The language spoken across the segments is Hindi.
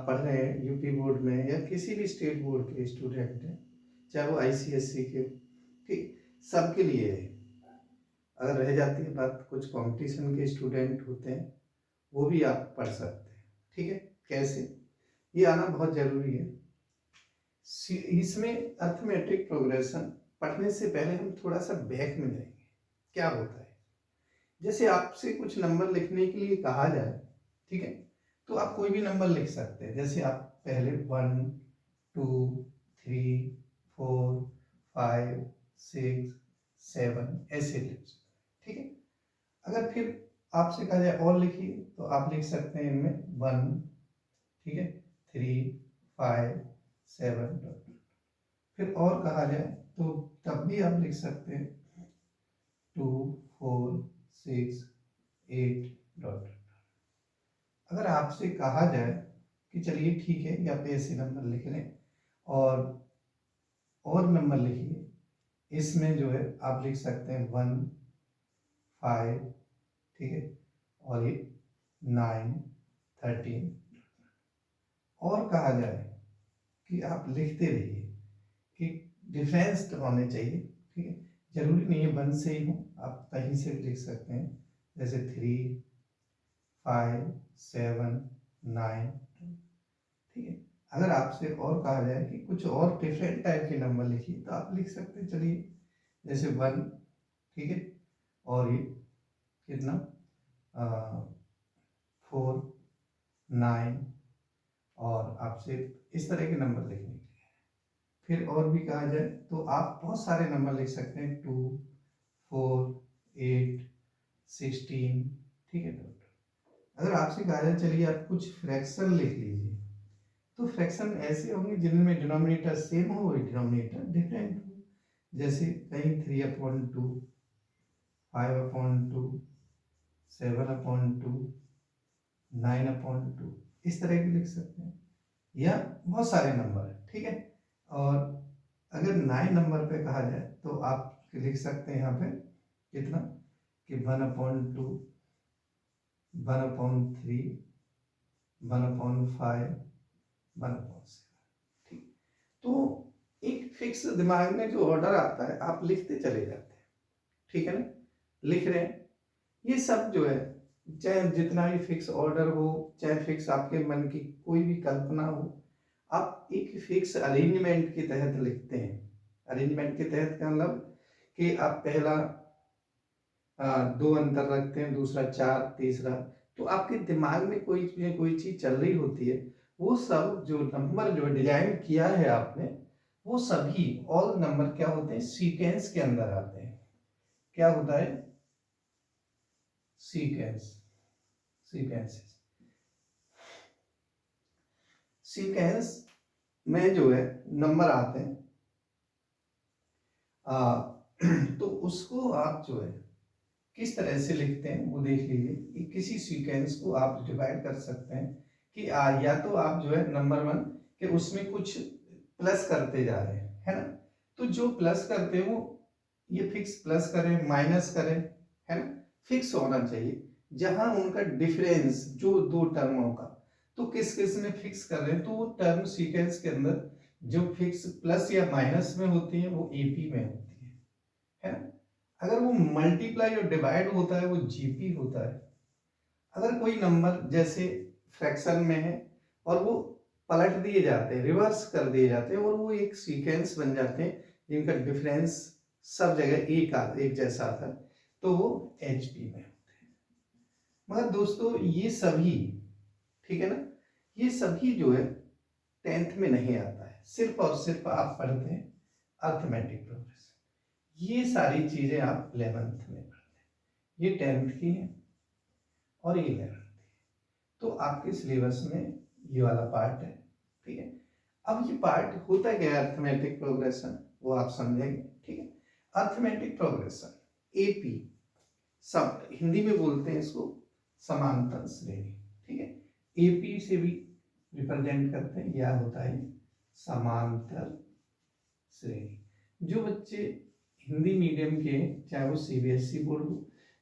आप पढ़ रहे हैं यूपी बोर्ड में या किसी भी स्टेट बोर्ड के स्टूडेंट हैं, चाहे वो आईसीएससी के, ठीक, सबके लिए है। अगर रह जाती है बात, कुछ कंपटीशन के स्टूडेंट होते हैं, वो भी आप पढ़ सकते हैं। ठीक है, कैसे, ये आना बहुत ज़रूरी है। इसमें अर्थमेटिक प्रोग्रेशन पढ़ने से पहले हम थोड़ा सा बैक में जाएंगे। क्या होता है, जैसे आपसे कुछ नंबर लिखने के लिए कहा जाए, ठीक है, तो आप कोई भी नंबर लिख सकते हैं। जैसे आप पहले 1 2 3 4 5 6 7 ऐसे लिख सकते हैं। ठीक है, अगर फिर आपसे कहा जाए और लिखिए, तो आप लिख सकते हैं इनमें 1, ठीक है, 3 5 7। फिर और कहा जाए तो तब भी आप लिख सकते हैं 2 4 6 8 . अगर आपसे कहा जाए कि चलिए ठीक है, या पे ऐसे नंबर लिख लें और नंबर लिखिए, इसमें जो है आप लिख सकते हैं 1 5, ठीक है, और ये 9 13। और कहा जाए कि आप लिखते रहिए कि डिफरेंस होने चाहिए, ठीक है, जरूरी नहीं है 1 से ही हो, आप कहीं से भी लिख सकते हैं, जैसे 3 5 7 9, ठीक है। अगर आपसे और कहा जाए कि कुछ और डिफरेंट टाइप के नंबर लिखिए, तो आप लिख सकते हैं, चलिए जैसे 1, ठीक है, और ये कितना 4 9, और आपसे इस तरह के नंबर लिखने के लिए। फिर और भी कहा जाए तो आप बहुत सारे नंबर लिख सकते हैं, 2 4 8 16, ठीक है। अगर आपसे कहा जाए चलिए आप कुछ फ्रैक्शन लिख लीजिए, तो फ्रैक्शन ऐसे होंगे जिनमें डिनोमिनेटर सेम हो और डिनोमिनेटर डिफरेंट हो। जैसे कहीं 3/2, 5/2, 7/2, 9/2, इस तरह के लिख सकते हैं, या बहुत सारे नंबर, ठीक है। और अगर 9 नंबर पे कहा जाए तो आप लिख सकते हैं यहाँ पे कितना कि 1/2, 1/3, 1/5, 1/7, ठीक। तो एक फिक्स दिमाग में जो ऑर्डर आता है, आप लिखते चले जाते हैं, ठीक है ना, लिख रहे हैं। ये सब जो है, चाहे जितना भी फिक्स ऑर्डर हो, चाहे फिक्स आपके मन की कोई भी कल्पना हो, आप एक फिक्स अरेंजमेंट के तहत लिखते हैं। अरेंजमेंट के तहत का मतलब कि आप पहला 2 अंतर रखते हैं, दूसरा 4, तीसरा, तो आपके दिमाग में कोई चीज चल रही होती है, वो सब जो नंबर जो डिजाइन किया है आपने, वो सभी ऑल नंबर क्या होते हैं, सीक्वेंस के अंदर आते हैं। क्या होता है, सीक्वेंसेस। सीक्वेंस में जो है नंबर आते हैं, तो उसको आप जो है किस तरह से लिखते हैं वो देख लीजिए कि किसी सीक्वेंस को आप डिवाइड कर सकते हैं कि या तो आप जो है नंबर 1 कि उसमें कुछ प्लस करते जा रहे हैं, है ना, तो जो प्लस करते हैं वो ये फिक्स प्लस करें, माइनस करें, है ना, फिक्स होना चाहिए। जहां उनका डिफरेंस जो दो टर्मों का, तो किस किस में फिक्स कर रहे हैं, तो वो टर्म सीक्वेंस के अंदर जो फिक्स प्लस या माइनस में होती है वो एपी में होती है ना। अगर वो मल्टीप्लाई और डिवाइड होता है वो जीपी होता है। अगर कोई नंबर जैसे फ्रैक्शन में है और वो पलट दिए जाते हैं, रिवर्स कर दिए जाते हैं, और वो एक सीक्वेंस बन जाते हैं जिनका डिफरेंस सब जगह एक जैसा आता है, तो वो एचपी में होते हैं। मगर दोस्तों ये सभी, ठीक है ना, ये सभी जो है 10th में नहीं आता है, सिर्फ और सिर्फ आप पढ़ते हैं अर्थमेटिक प्रोग्रेशन। ये सारी चीजें आप 11th में पढ़ते हैं, ये 10th की है और ये 11th की। तो आपके सिलेबस में ये वाला पार्ट है, ठीक है। अब ये पार्ट होता क्या है अर्थमेटिक प्रोग्रेशन, वो आप समझेंगे, ठीक है। अर्थमेटिक प्रोग्रेशन एपी, सब हिंदी में बोलते हैं इसको समांतर श्रेणी, ठीक है। एपी से भी रिप्रेजेंट करते हैं, यह होता है समांतर श्रेणी। जो बच्चे हिंदी मीडियम के, चाहे वो सीबीएसई बोर्ड हो,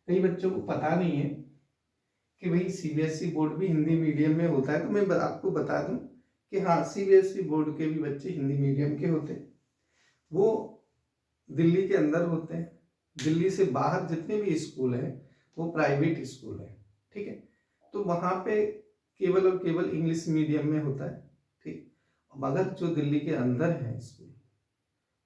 कई बच्चों को पता नहीं है कि भाई सीबीएसई बोर्ड भी हिंदी मीडियम में होता है, तो मैं आपको बता दूं कि हाँ सीबीएसई बोर्ड के भी बच्चे हिंदी मीडियम के होते हैं, वो दिल्ली के अंदर होते हैं, दिल्ली से बाहर जितने भी स्कूल हैं वो प्राइवेट स्कूल हैं, ठीक है। तो वहाँ पे केवल और केवल इंग्लिश मीडियम में होता है, ठीक। मगर जो दिल्ली के अंदर है स्कूल,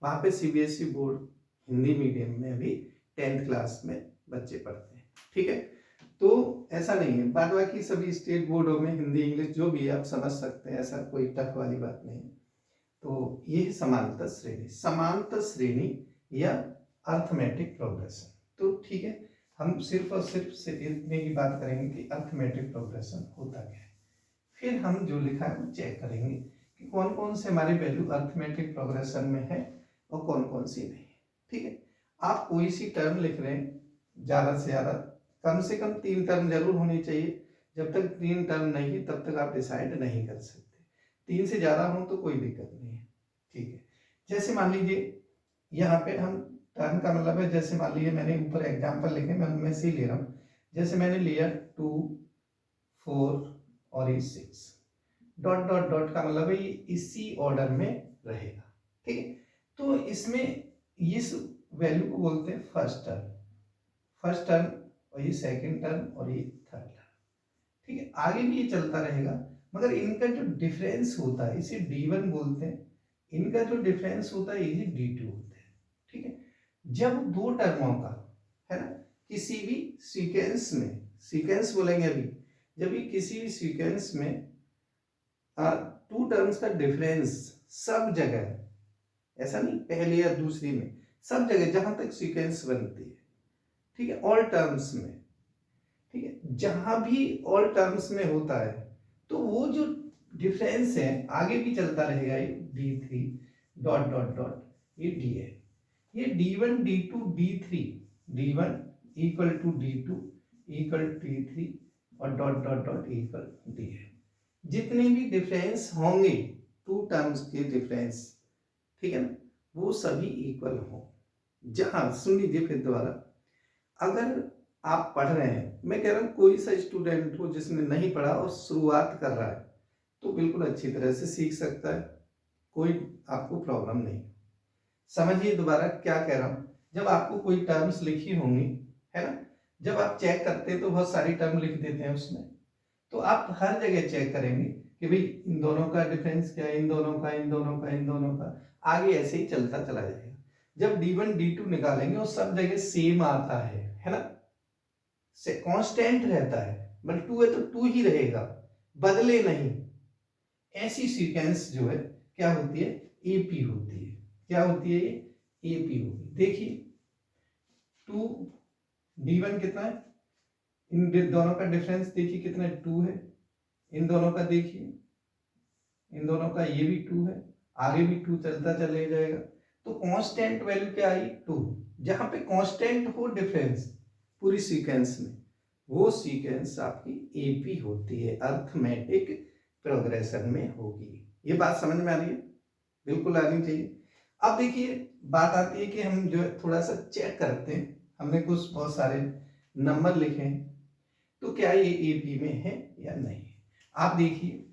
वहाँ पे सीबीएसई बोर्ड हिंदी मीडियम में भी 10th क्लास में बच्चे पढ़ते हैं, ठीक है। तो ऐसा नहीं है, बाद बाकी सभी स्टेट बोर्डों में हिंदी इंग्लिश जो भी आप समझ सकते हैं, ऐसा कोई टफ वाली बात नहीं है। तो ये है समांतर श्रेणी। समांतर श्रेणी या अर्थमेटिक प्रोग्रेशन। तो ठीक है, हम सिर्फ और सिर्फ इतने की बात करेंगे कि अर्थमेटिक प्रोग्रेशन होता क्या है। फिर हम जो लिखा है वो चेक करेंगे कि कौन कौन से हमारे वैल्यू अर्थमेटिक प्रोग्रेशन में है और कौन कौन सी नहीं है, ठीक है। आप कोई सी टर्म लिख रहे हैं, ज़्यादा से ज़्यादा कम से कम 3 टर्म जरूर होनी चाहिए। जब तक 3 टर्म नहीं है तब तक आप डिसाइड नहीं कर सकते। 3 से ज़्यादा हो तो कोई दिक्कत नहीं है, ठीक है। जैसे मान लीजिए यहाँ पे हम टर्म का मतलब है, जैसे मान लीजिए मैंने ऊपर एग्जाम्पल लिखे, मैं उनमें से ले रहा हूँ। जैसे मैंने लिया 2, 4 और ये 6, डॉट डॉट डॉट का मतलब है ये इसी ऑर्डर में रहेगा, ठीक है। तो इसमें इस वैल्यू को बोलते हैं फर्स्ट टर्म, फर्स्ट टर्म, और ये सेकंड टर्म और ये थर्ड टर्म, ठीक है। आगे भी ये चलता रहेगा, मगर इनका जो डिफरेंस होता है इसे D1 बोलते हैं, इनका जो डिफरेंस होता है इसे D2 होते हैं, ठीक है। जब दो टर्मों का है ना किसी भी सीक्वेंस में, सीक्वेंस बोलेंगे अभी, जब भी किसी भी सीक्वेंस में 2 टर्म्स का डिफरेंस सब जगह, ऐसा नहीं पहले या दूसरी में, सब जगह जहां तक सीक्वेंस बनती है, ठीक है, ऑल टर्म्स में, ठीक है, जहां भी ऑल टर्म्स में होता है तो वो जो डिफरेंस है आगे भी चलता रहेगा, ये D3 डॉट डॉट डॉट ये D है, ये D1 D2 D3, D1 equal to D2 equal to D3 और dot dot dot equal D है। जितने भी डिफरेंस होंगे 2 टर्म्स के डिफरेंस, ठीक है ना, वो सभी इक्वल हो। जहां सुन लीजिए फिर दोबारा, अगर आप पढ़ रहे हैं, मैं कह रहा हूं कोई सा स्टूडेंट हो जिसने नहीं पढ़ा और शुरुआत कर रहा है तो बिल्कुल अच्छी तरह से सीख सकता है, कोई आपको प्रॉब्लम नहीं। समझिए दोबारा क्या कह रहा हूं। जब आपको कोई टर्म्स लिखी होंगी, है ना, जब आप चेक करते हैं तो बहुत सारी टर्म लिख देते हैं उसमें, तो आप हर जगह चेक करेंगे कि भाई इन दोनों का डिफरेंस क्या है, इन दोनों का, इन दोनों का, इन दोनों का, आगे ऐसे ही चलता चला जाएगा। जब D1 D2 निकालेंगे और सब जगह सेम आता है ना, से कांस्टेंट रहता है, मतलब 2 है तो 2 ही रहेगा, बदले नहीं, ऐसी सीक्वेंस जो है क्या होती है, एपी होती है। क्या होती है, ये एपी होगी। देखिए 2 D1 कितना है, इन दोनों का डिफरेंस देखिए कितना है, 2 है। इन दोनों का देखिए, इन दोनों का ये भी 2 है, आगे भी 2 चलता चले जाएगा। तो कांस्टेंट वैल्यू क्या आई, 2। जहां पे कांस्टेंट हो डिफरेंस पूरी सीक्वेंस में, वो सीक्वेंस आपकी एपी होती है, अर्थमेटिक प्रोग्रेशन में होगी। ये बात समझ में आ रही है, बिल्कुल आनी चाहिए। अब देखिए बात आती है कि हम जो है थोड़ा सा चेक करते हैं, हमने कुछ बहुत सारे नंबर लिखे हैं तो क्या ये एपी में है या नहीं। आप देखिए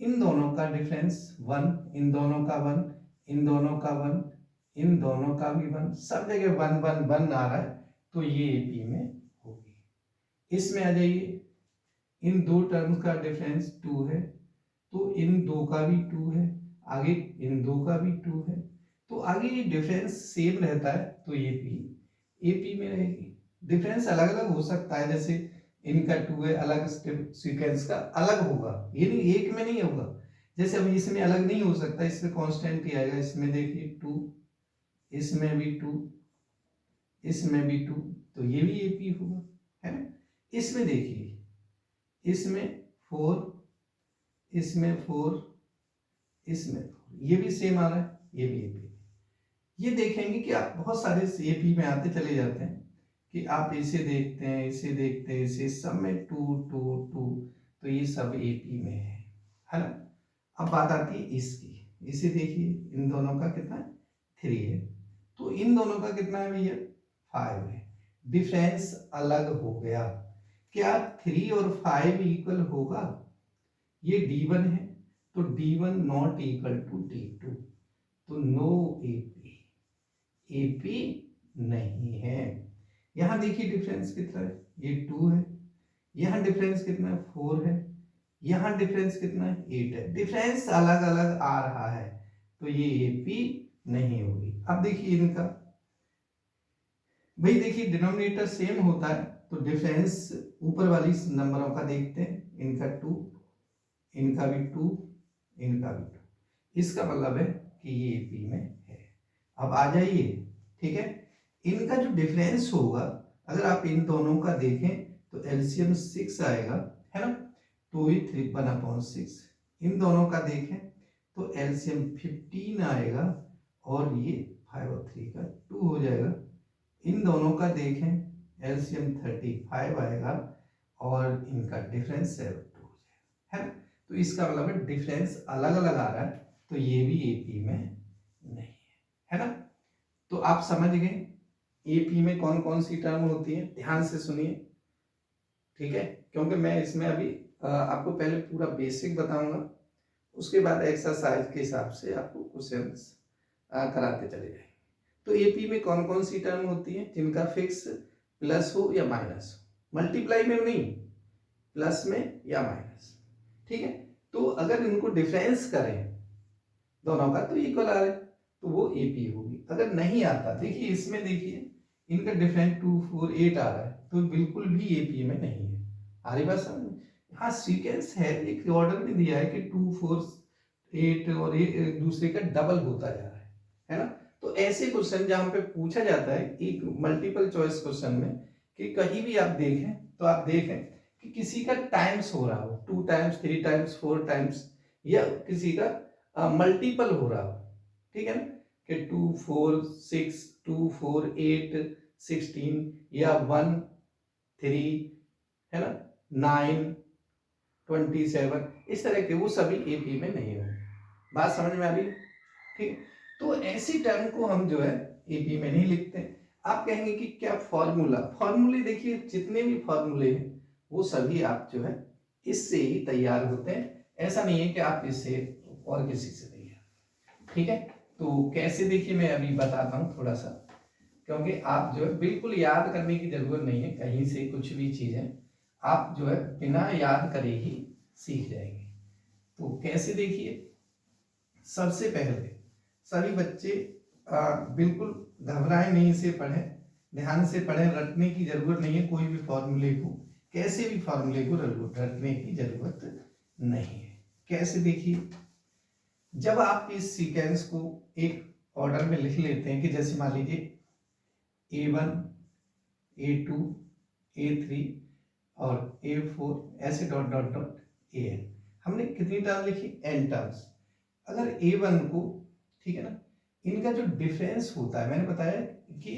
इन दोनों का डिफरेंस 1, इन दोनों का 1, इन दोनों का 1, इन दोनों का भी 1, सब जगह 1 1 1 आ रहा है, तो ये एपी में होगी। इसमें आ जाइए, इन दो टर्म्स का डिफरेंस 2 है, तो इन दो का भी 2 है, आगे इन दो का भी 2 है, तो आगे ये डिफरेंस सेम रहता है तो ये एपी में रहेगी। डिफरेंस अलग अलग हो सकता है, जैसे इनका 2 है, अलग सीक्वेंस का अलग होगा, ये नहीं एक में नहीं होगा। जैसे अब इसमें अलग नहीं हो सकता, इसमें कांस्टेंट ही आएगा। इसमें देखिए 2, इसमें भी 2, इसमें भी 2, तो ये भी एपी होगा, है ना। इसमें देखिए, इसमें 4, इसमें 4, इसमें 4, ये भी सेम आ रहा है, ये भी एपी। ये देखेंगे कि आप बहुत सारे एपी में आते चले जाते हैं कि आप इसे देखते हैं, इसे देखते हैं, इसे सब में 2 2 2, तो ये सब एपी में है ना। अब बात आती है इसकी, इसे देखिए, इन दोनों का कितना है, 3 है, तो इन दोनों का कितना है भैया, 5 है। डिफरेंस अलग हो गया। क्या 3 और 5 इक्वल होगा, ये D1 है तो D1 not equal to D2, तो नो AP, AP नहीं है। यहाँ देखिए डिफरेंस कितना है, ये 2 है, यहाँ डिफरेंस कितना है 4 है, यहाँ डिफरेंस कितना है 8 है, डिफरेंस अलग अलग आ रहा है, तो ये AP नहीं होगी। अब देखिए इनका, भाई देखिए डिनोमिनेटर सेम होता है तो डिफरेंस ऊपर वाली नंबरों का देखते हैं, इनका 2, इनका भी 2, इनका भी 2, इसका मतलब है कि ये AP में है। अब आ जाइए, ठीक है, इनका जो डिफरेंस होगा अगर आप इन दोनों का देखें तो एलसीएम 6 आएगा, है ना, तो ये 1/6। इन दोनों का देखें तो एलसीएम 15 आएगा और ये 5 और 3 का 2 हो जाएगा। इन दोनों का देखें एलसीएम 35 आएगा और इनका डिफरेंस 7 हो जाएगा, है ना। तो इसका मतलब है डिफरेंस अलग अलग आ रहा है, तो ये भी एपी में नहीं है ना। तो आप समझ गए एपी में कौन कौन सी टर्म होती है, ध्यान से सुनिए, ठीक है, क्योंकि मैं इसमें अभी आपको पहले पूरा बेसिक बताऊंगा, उसके बाद एक्सरसाइज के हिसाब से आपको क्वेश्चंस कराते चले जाएंगे। तो एपी में कौन कौन सी टर्म होती है, जिनका फिक्स प्लस हो या माइनस हो, मल्टीप्लाई में नहीं, प्लस में या माइनस, ठीक है। तो अगर इनको डिफरेंस करें दोनों का तो इक्वल आ रहा है तो वो एपी होगी। अगर नहीं आता, देखिए इसमें देखिए इनका डिफरेंस 2 4 8 आ रहा है तो बिल्कुल भी एपी में नहीं है। आ रही बात समझ में? हाँ सीक्वेंस है, एक ऑर्डर में दिया है कि 2 4 8 और ये दूसरे का डबल होता जा रहा है ना। तो ऐसे क्वेश्चन जहां पे पूछा जाता है एक मल्टीपल चॉइस क्वेश्चन में कि कहीं भी आप देखें तो आप देखें कि किसी का टाइम्स हो रहा हो, 2 टाइम्स 3 टाइम्स 4 टाइम्स, या किसी का मल्टीपल हो रहा हो, ठीक है ना, कि 2 4 6 2 4 8 16 या 1 3, है ना, 9 27, इस तरह के, वो सभी एपी में नहीं होंगे। बात समझ में आ रही है, ठीक। तो ऐसी टर्म को हम जो है एपी में नहीं लिखते। आप कहेंगे कि क्या फॉर्मूला, फॉर्मूले देखिए जितने भी फॉर्मूले हैं वो सभी आप जो है इससे ही तैयार होते हैं, ऐसा नहीं है कि आप इससे और किसी से तैयार, ठीक है। तो कैसे, देखिए मैं अभी बताता हूँ थोड़ा सा, क्योंकि आप जो है बिल्कुल याद करने की जरूरत नहीं है, कहीं से कुछ भी चीजें आप जो है बिना याद करे ही सीख जाएंगे। तो कैसे, देखिए सबसे पहले सभी बच्चे बिल्कुल घबराएं नहीं, से पढ़ें, ध्यान से पढ़ें, रटने की जरूरत नहीं है, कोई भी फॉर्मूले को, कैसे भी फॉर्मूले को रटने की जरूरत नहीं है। कैसे, देखिए जब आप इस सीक्वेंस को एक ऑर्डर में लिख लेते हैं कि जैसे मान लीजिए A1 A2 A3 और A4 ऐसे डॉट डॉट डॉट AN, हमने कितनी टर्म लिखी, n टर्म्स। अगर A1 को, ठीक है ना, इनका जो डिफरेंस होता है, मैंने बताया कि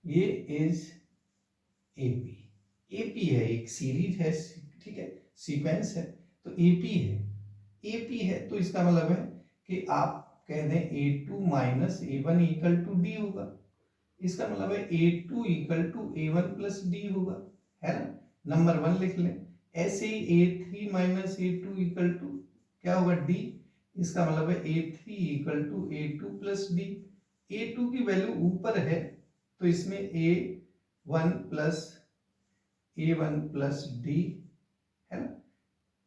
ये इज AP, AP है, एक सीरीज है, ठीक है, सीक्वेंस है, तो AP है, AP है, तो इसका मतलब है कि आप कह दें A2 minus A1 equal to D होगा, इसका मतलब है A2 equal to A1 plus D होगा, है ना, नंबर 1 लिख लें। ऐसे ही A3 minus A2 equal to क्या होगा D, इसका मतलब है A3 equal to A2 plus D। A2 की वैल्यू ऊपर है तो इसमें A1 प्लस D, है ना,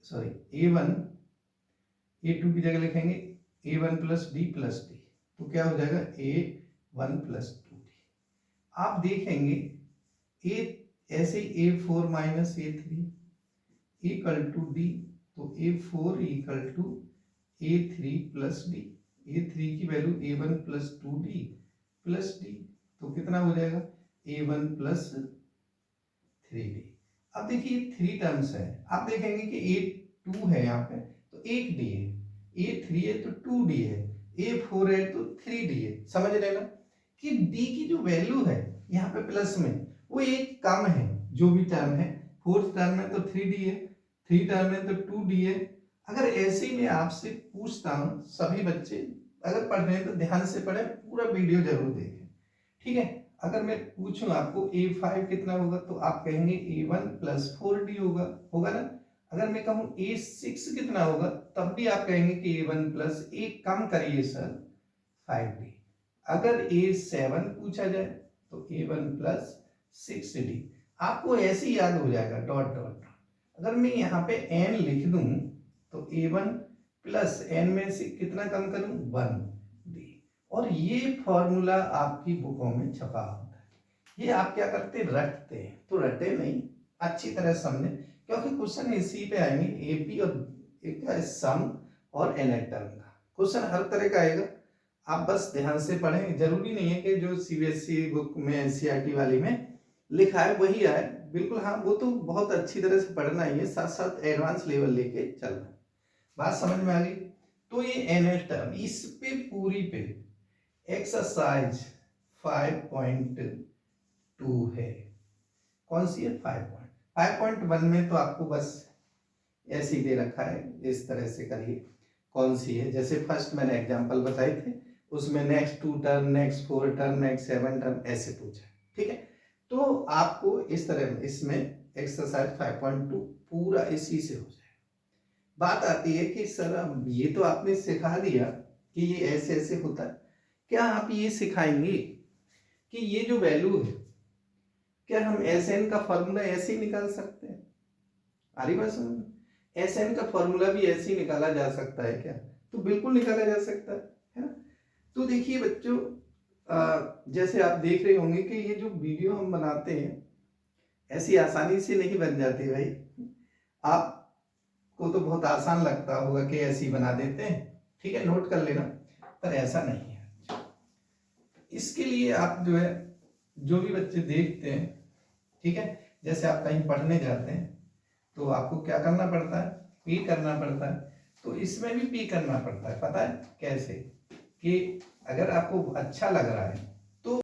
सॉरी A1 A2 की जगह लिखेंगे A1 plus D plus D, तो क्या हो जाएगा A1 प्लस 2D। आप देखेंगे A ऐसे ही A4 minus A3 equal to D, तो A4 equal to A3 plus D, A3 की value A1 plus 2D plus D, तो कितना हो जाएगा A1 प्लस 3D। अब देखिए 3 टर्म्स है, आप देखेंगे कि A2 है यहाँ पे तो 1D है, A3 है तो 2D है, A4 है तो 3D है। समझ रहे ना कि D की जो वैल्यू है यहाँ पे प्लस में वो एक कम है, जो भी टर्म है, 4th टर्म है तो 3D है, 3 टर्म है तो 2D है। अगर ऐसे ही मैं आपसे पूछता हूँ, सभी बच्चे अगर पढ़ रहे हैं तो ध्यान से पढ़ें, पूरा वीडियो जरूर देखें, ठीक है। अगर मैं पूछूं आपको A5 कितना होगा तो आप कहेंगे A1 प्लस 4D होगा, होगा ना। अगर मैं कहूँ A6 कितना होगा, तब भी आप कहेंगे कि A1 प्लस, एक कम करिए सर 5D। अगर A7 पूछा जाए तो A1 प्लस 6D। आपको ऐसे ही याद हो जाएगा, डॉट डॉट। अगर मैं यहाँ पे n लिख दूं तो A1 प्लस n में से कितना कम करूं, 1D। और ये फॉर्मूला आपकी बुकों में छपा होता है। ये आप क्या करते, रटते हैं, तो रटे नहीं, अच्छी तरह समझे, क्योंकि क्वेश्चन इसी पे आएंगे, एपी और एक का सम और nth टर्म का क्वेश्चन हर तरह का आएगा। आप बस ध्यान से पढ़ें, जरूरी नहीं है कि जो सीबीएसई बुक में एनसीईआरटी वाली में लिखा है वही आए, बिल्कुल हाँ, वो तो बहुत अच्छी तरह से पढ़ना ही है, साथ साथ एडवांस लेवल लेके चलना। बात समझ में आ गई। तो ये nth टर्म, इस पे पूरी पे एक्सरसाइज 5.2 है। कौन सी है, 5.1 में तो आपको बस ऐसे ही दे रखा है, इस तरह से करिए। कौन सी है, जैसे फर्स्ट मैंने एग्जांपल बताए थे, उसमें next 2 term, next 4 term, next 7 term ऐसे पूछा, ठीक है। तो आपको इस तरह इसमें एक्सरसाइज 5.2 पूरा इसी से हो जाए। बात आती है कि सर अब ये तो आपने सिखा दिया कि ये ऐसे ऐसे होता है, क्या आप ये सिखाएंगे कि ये जो वैल्यू है, क्या हम Sn का फॉर्मूला ऐसे ही निकाल सकते हैं? आ रही बात समझ में? Sn का फॉर्मूला भी ऐसे ही निकाला जा सकता है क्या? तो बिल्कुल निकाला जा सकता है ना। तो देखिए बच्चों, जैसे आप देख रहे होंगे कि ये जो वीडियो हम बनाते हैं ऐसी आसानी से नहीं बन जाती भाई। आपको तो बहुत आसान लगता होगा कि ऐसे ही बना देते हैं, ठीक है, नोट कर लेना, पर ऐसा नहीं है। इसके लिए आप जो है, जो भी बच्चे देखते हैं, ठीक है, जैसे आप कहीं पढ़ने जाते हैं तो आपको क्या करना पड़ता है, पी करना पड़ता है। तो इसमें भी पी करना पड़ता है, पता है कैसे? कि अगर आपको अच्छा लग रहा है